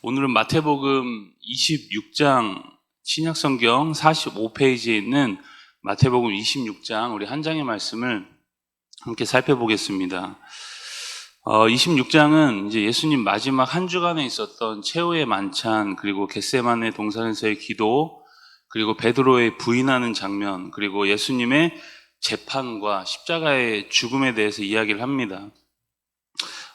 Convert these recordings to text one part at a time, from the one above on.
오늘은 마태복음 26장 신약성경 45페이지에 있는 마태복음 26장 우리 한 장의 말씀을 함께 살펴보겠습니다. 26장은 이제 예수님 마지막 한 주간에 있었던 최후의 만찬, 그리고 겟세마네 동산에서의 기도, 그리고 베드로의 부인하는 장면, 그리고 예수님의 재판과 십자가의 죽음에 대해서 이야기를 합니다.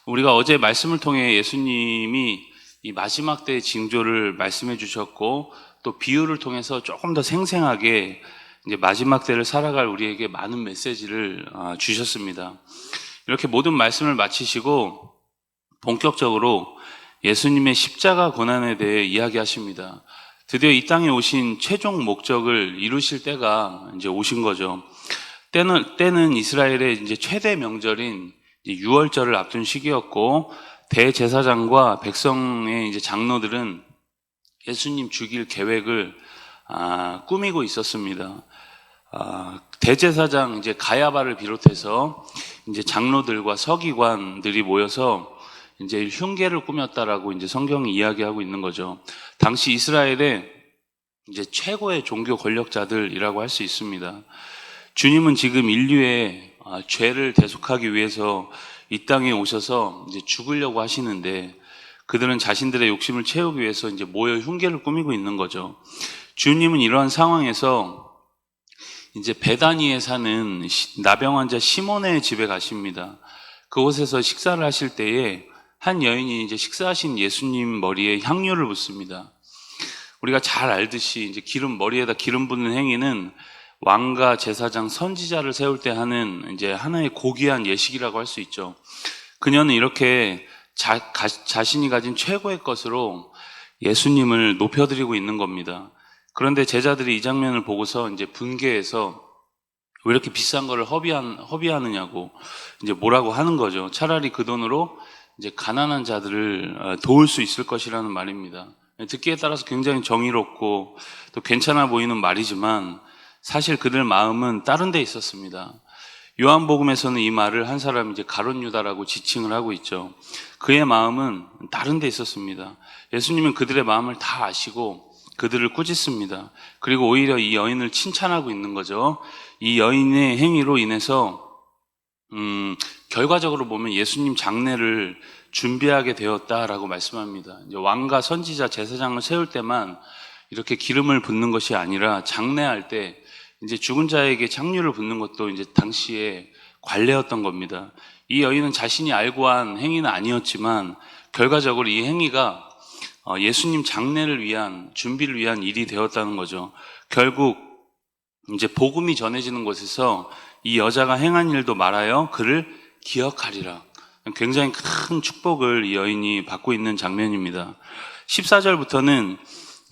우리가 어제 말씀을 통해 예수님이 이 마지막 때의 징조를 말씀해 주셨고, 또 비유를 통해서 조금 더 생생하게 이제 마지막 때를 살아갈 우리에게 많은 메시지를 주셨습니다. 이렇게 모든 말씀을 마치시고 본격적으로 예수님의 십자가 고난에 대해 이야기하십니다. 드디어 이 땅에 오신 최종 목적을 이루실 때가 이제 오신 거죠. 때는 이스라엘의 이제 최대 명절인 유월절을 앞둔 시기였고, 대제사장과 백성의 이제 장로들은 예수님 죽일 계획을 꾸미고 있었습니다. 대제사장 이제 가야바를 비롯해서 이제 장로들과 서기관들이 모여서 이제 흉계를 꾸몄다라고 이제 성경이 이야기하고 있는 거죠. 당시 이스라엘의 이제 최고의 종교 권력자들이라고 할 수 있습니다. 주님은 지금 인류의 죄를 대속하기 위해서 이 땅에 오셔서 이제 죽으려고 하시는데, 그들은 자신들의 욕심을 채우기 위해서 이제 모여 흉계를 꾸미고 있는 거죠. 주님은 이러한 상황에서 이제 베다니에 사는 나병 환자 시몬의 집에 가십니다. 그곳에서 식사를 하실 때에 한 여인이 이제 식사하신 예수님 머리에 향유를 붓습니다. 우리가 잘 알듯이 이제 머리에다 기름 붓는 행위는 왕과 제사장, 선지자를 세울 때 하는 이제 하나의 고귀한 예식이라고 할 수 있죠. 그녀는 이렇게 자신이 가진 최고의 것으로 예수님을 높여드리고 있는 겁니다. 그런데 제자들이 이 장면을 보고서 이제 분개해서 왜 이렇게 비싼 거를 허비하느냐고 이제 뭐라고 하는 거죠. 차라리 그 돈으로 이제 가난한 자들을 도울 수 있을 것이라는 말입니다. 듣기에 따라서 굉장히 정의롭고 또 괜찮아 보이는 말이지만, 사실 그들 마음은 다른 데 있었습니다. 요한복음에서는 이 말을 한 사람이 이제 가룟 유다라고 지칭을 하고 있죠. 그의 마음은 다른 데 있었습니다. 예수님은 그들의 마음을 다 아시고 그들을 꾸짖습니다. 그리고 오히려 이 여인을 칭찬하고 있는 거죠. 이 여인의 행위로 인해서 결과적으로 보면 예수님 장례를 준비하게 되었다라고 말씀합니다. 이제 왕과 선지자, 제사장을 세울 때만 이렇게 기름을 붓는 것이 아니라 장례할 때 이제 죽은 자에게 향유를 붓는 것도 이제 당시에 관례였던 겁니다. 이 여인은 자신이 알고 한 행위는 아니었지만 결과적으로 이 행위가 예수님 장례를 위한, 준비를 위한 일이 되었다는 거죠. 결국 이제 복음이 전해지는 곳에서 이 여자가 행한 일도 말하여 그를 기억하리라. 굉장히 큰 축복을 이 여인이 받고 있는 장면입니다. 14절부터는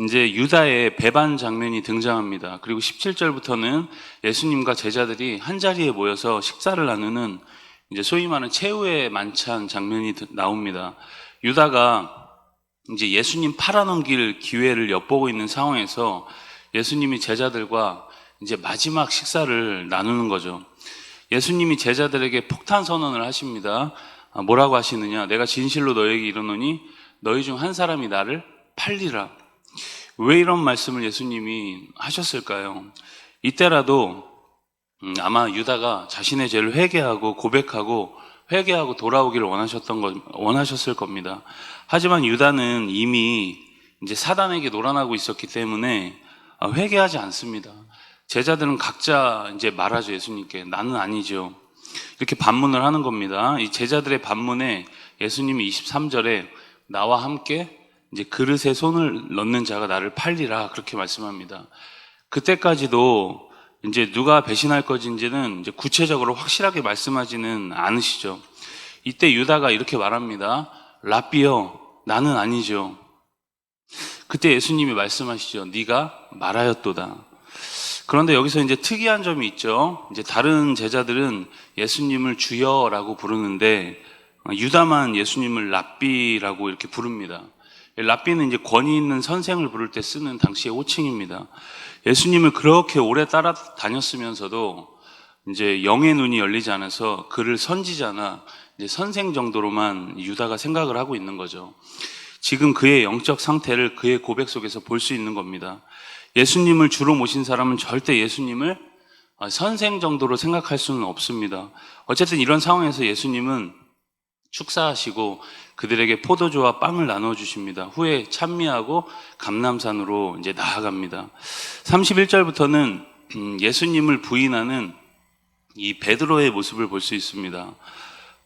이제 유다의 배반 장면이 등장합니다. 그리고 17절부터는 예수님과 제자들이 한 자리에 모여서 식사를 나누는 이제 소위 말하는 최후의 만찬 장면이 나옵니다. 유다가 이제 예수님 팔아넘길 기회를 엿보고 있는 상황에서 예수님이 제자들과 이제 마지막 식사를 나누는 거죠. 예수님이 제자들에게 폭탄 선언을 하십니다. 뭐라고 하시느냐? 내가 진실로 너에게 이르노니 너희 중 한 사람이 나를 팔리라. 왜 이런 말씀을 예수님이 하셨을까요? 이때라도 아마 유다가 자신의 죄를 고백하고 돌아오기를 원하셨을 겁니다. 하지만 유다는 이미 이제 사단에게 놀아나고 있었기 때문에 회개하지 않습니다. 제자들은 각자 이제 말하죠. 예수님께 나는 아니죠. 이렇게 반문을 하는 겁니다. 이 제자들의 반문에 예수님이 23절에 나와 함께 이제 그릇에 손을 넣는 자가 나를 팔리라, 그렇게 말씀합니다. 그때까지도 이제 누가 배신할 것인지는 이제 구체적으로 확실하게 말씀하지는 않으시죠. 이때 유다가 이렇게 말합니다. 랍비여, 나는 아니죠. 그때 예수님이 말씀하시죠. 네가 말하였도다. 그런데 여기서 이제 특이한 점이 있죠. 이제 다른 제자들은 예수님을 주여라고 부르는데 유다만 예수님을 랍비라고 이렇게 부릅니다. 랍비는 이제 권위 있는 선생을 부를 때 쓰는 당시의 호칭입니다. 예수님을 그렇게 오래 따라다녔으면서도 이제 영의 눈이 열리지 않아서 그를 선지자나 이제 선생 정도로만 유다가 생각을 하고 있는 거죠. 지금 그의 영적 상태를 그의 고백 속에서 볼 수 있는 겁니다. 예수님을 주로 모신 사람은 절대 예수님을 선생 정도로 생각할 수는 없습니다. 어쨌든 이런 상황에서 예수님은 축사하시고 그들에게 포도주와 빵을 나눠 주십니다. 후에 찬미하고 감람산으로 이제 나아갑니다. 31절부터는 예수님을 부인하는 이 베드로의 모습을 볼 수 있습니다.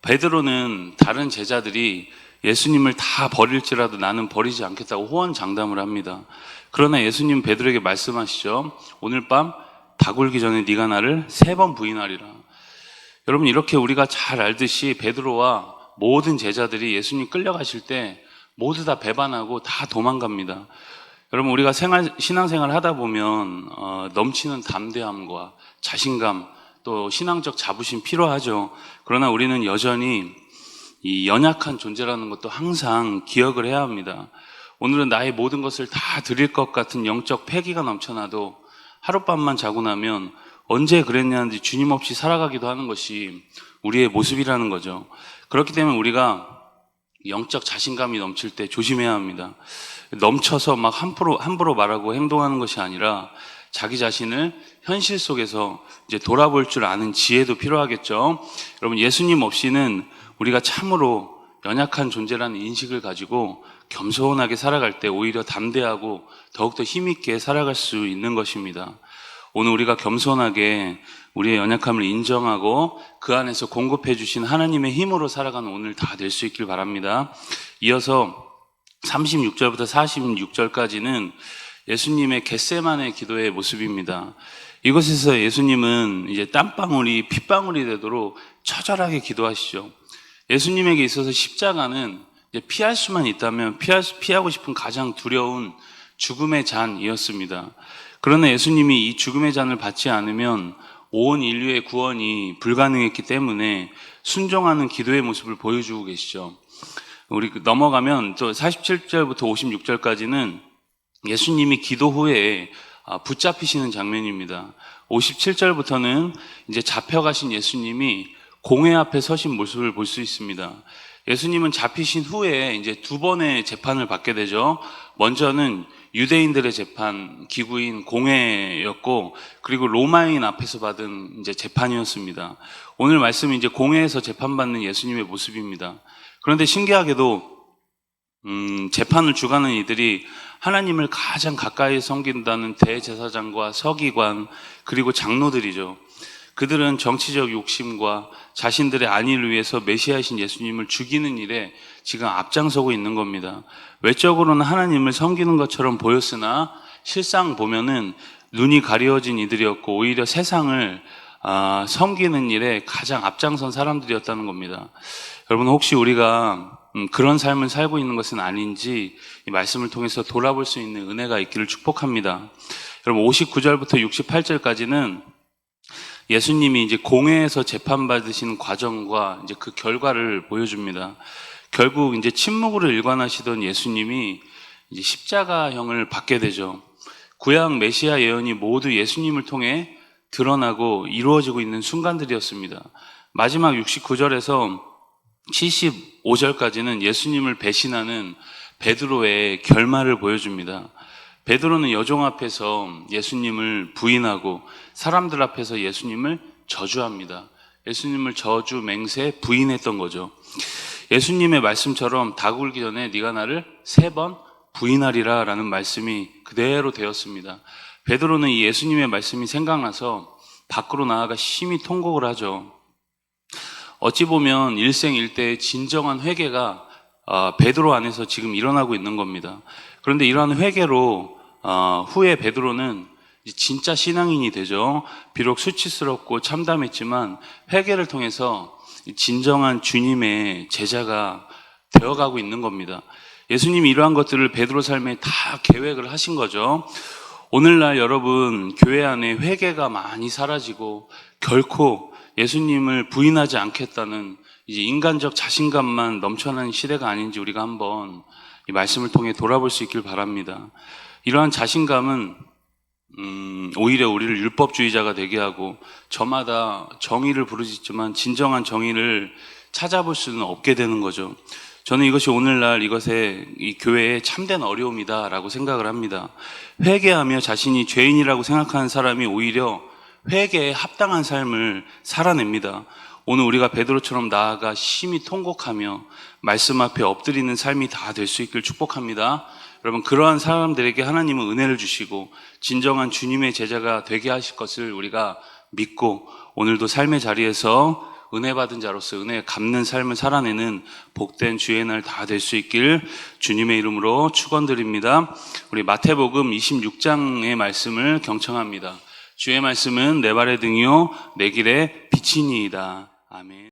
베드로는 다른 제자들이 예수님을 다 버릴지라도 나는 버리지 않겠다고 호언장담을 합니다. 그러나 예수님 베드로에게 말씀하시죠. 오늘 밤 닭울기 전에 네가 나를 3번 부인하리라. 여러분, 이렇게 우리가 잘 알듯이 베드로와 모든 제자들이 예수님 끌려가실 때 모두 다 배반하고 다 도망갑니다. 여러분, 우리가 신앙생활 하다 보면 넘치는 담대함과 자신감, 또 신앙적 자부심 필요하죠. 그러나 우리는 여전히 이 연약한 존재라는 것도 항상 기억을 해야 합니다. 오늘은 나의 모든 것을 다 드릴 것 같은 영적 패기가 넘쳐나도 하룻밤만 자고 나면 언제 그랬냐는지 주님 없이 살아가기도 하는 것이 우리의 모습이라는 거죠. 그렇기 때문에 우리가 영적 자신감이 넘칠 때 조심해야 합니다. 넘쳐서 막 함부로 말하고 행동하는 것이 아니라 자기 자신을 현실 속에서 이제 돌아볼 줄 아는 지혜도 필요하겠죠. 여러분, 예수님 없이는 우리가 참으로 연약한 존재라는 인식을 가지고 겸손하게 살아갈 때 오히려 담대하고 더욱더 힘있게 살아갈 수 있는 것입니다. 오늘 우리가 겸손하게 우리의 연약함을 인정하고 그 안에서 공급해 주신 하나님의 힘으로 살아가는 오늘 다 될 수 있길 바랍니다. 이어서 36절부터 46절까지는 예수님의 겟세마네 기도의 모습입니다. 이곳에서 예수님은 이제 땀방울이 핏방울이 되도록 처절하게 기도하시죠. 예수님에게 있어서 십자가는 이제 피할 수만 있다면 피하고 싶은 가장 두려운 죽음의 잔이었습니다. 그러나 예수님이 이 죽음의 잔을 받지 않으면 온 인류의 구원이 불가능했기 때문에 순종하는 기도의 모습을 보여주고 계시죠. 우리 넘어가면 또 47절부터 56절까지는 예수님이 기도 후에 붙잡히시는 장면입니다. 57절부터는 이제 잡혀가신 예수님이 공회 앞에 서신 모습을 볼 수 있습니다. 예수님은 잡히신 후에 이제 2번의 재판을 받게 되죠. 먼저는 유대인들의 재판, 기구인 공회였고, 그리고 로마인 앞에서 받은 이제 재판이었습니다. 오늘 말씀은 이제 공회에서 재판받는 예수님의 모습입니다. 그런데 신기하게도 재판을 주관하는 이들이 하나님을 가장 가까이 섬긴다는 대제사장과 서기관, 그리고 장로들이죠. 그들은 정치적 욕심과 자신들의 안위를 위해서 메시아이신 예수님을 죽이는 일에 지금 앞장서고 있는 겁니다. 외적으로는 하나님을 섬기는 것처럼 보였으나 실상 보면은 눈이 가려진 이들이었고 오히려 세상을 섬기는 일에 가장 앞장선 사람들이었다는 겁니다. 여러분, 혹시 우리가 그런 삶을 살고 있는 것은 아닌지 이 말씀을 통해서 돌아볼 수 있는 은혜가 있기를 축복합니다. 여러분, 59절부터 68절까지는 예수님이 이제 공회에서 재판받으시는 과정과 이제 그 결과를 보여줍니다. 결국 이제 침묵으로 일관하시던 예수님이 이제 십자가형을 받게 되죠. 구약 메시아 예언이 모두 예수님을 통해 드러나고 이루어지고 있는 순간들이었습니다. 마지막 69절에서 75절까지는 예수님을 배신하는 베드로의 결말을 보여줍니다. 베드로는 여종 앞에서 예수님을 부인하고 사람들 앞에서 예수님을 저주합니다. 예수님을 저주, 맹세, 부인했던 거죠. 예수님의 말씀처럼 닭 울기 전에 네가 나를 3번 부인하리라 라는 말씀이 그대로 되었습니다. 베드로는 이 예수님의 말씀이 생각나서 밖으로 나아가 심히 통곡을 하죠. 어찌 보면 일생일대의 진정한 회개가 베드로 안에서 지금 일어나고 있는 겁니다. 그런데 이러한 회개로 후에 베드로는 진짜 신앙인이 되죠. 비록 수치스럽고 참담했지만 회개를 통해서 진정한 주님의 제자가 되어가고 있는 겁니다. 예수님이 이러한 것들을 베드로 삶에 다 계획을 하신 거죠. 오늘날 여러분, 교회 안에 회개가 많이 사라지고 결코 예수님을 부인하지 않겠다는 이제 인간적 자신감만 넘쳐나는 시대가 아닌지 우리가 한번 이 말씀을 통해 돌아볼 수 있길 바랍니다. 이러한 자신감은 오히려 우리를 율법주의자가 되게 하고 저마다 정의를 부르짖지만 진정한 정의를 찾아볼 수는 없게 되는 거죠. 저는 이것이 오늘날 이것의 이 교회의 참된 어려움이다라고 생각을 합니다. 회개하며 자신이 죄인이라고 생각하는 사람이 오히려 회개에 합당한 삶을 살아냅니다. 오늘 우리가 베드로처럼 나아가 심히 통곡하며 말씀 앞에 엎드리는 삶이 다 될 수 있길 축복합니다. 여러분, 그러한 사람들에게 하나님은 은혜를 주시고 진정한 주님의 제자가 되게 하실 것을 우리가 믿고, 오늘도 삶의 자리에서 은혜 받은 자로서 은혜 갚는 삶을 살아내는 복된 주의 날 다 될 수 있길 주님의 이름으로 축원드립니다. 우리 마태복음 26장의 말씀을 경청합니다. 주의 말씀은 내 발의 등이요 내 길의 빛이니이다. 아멘.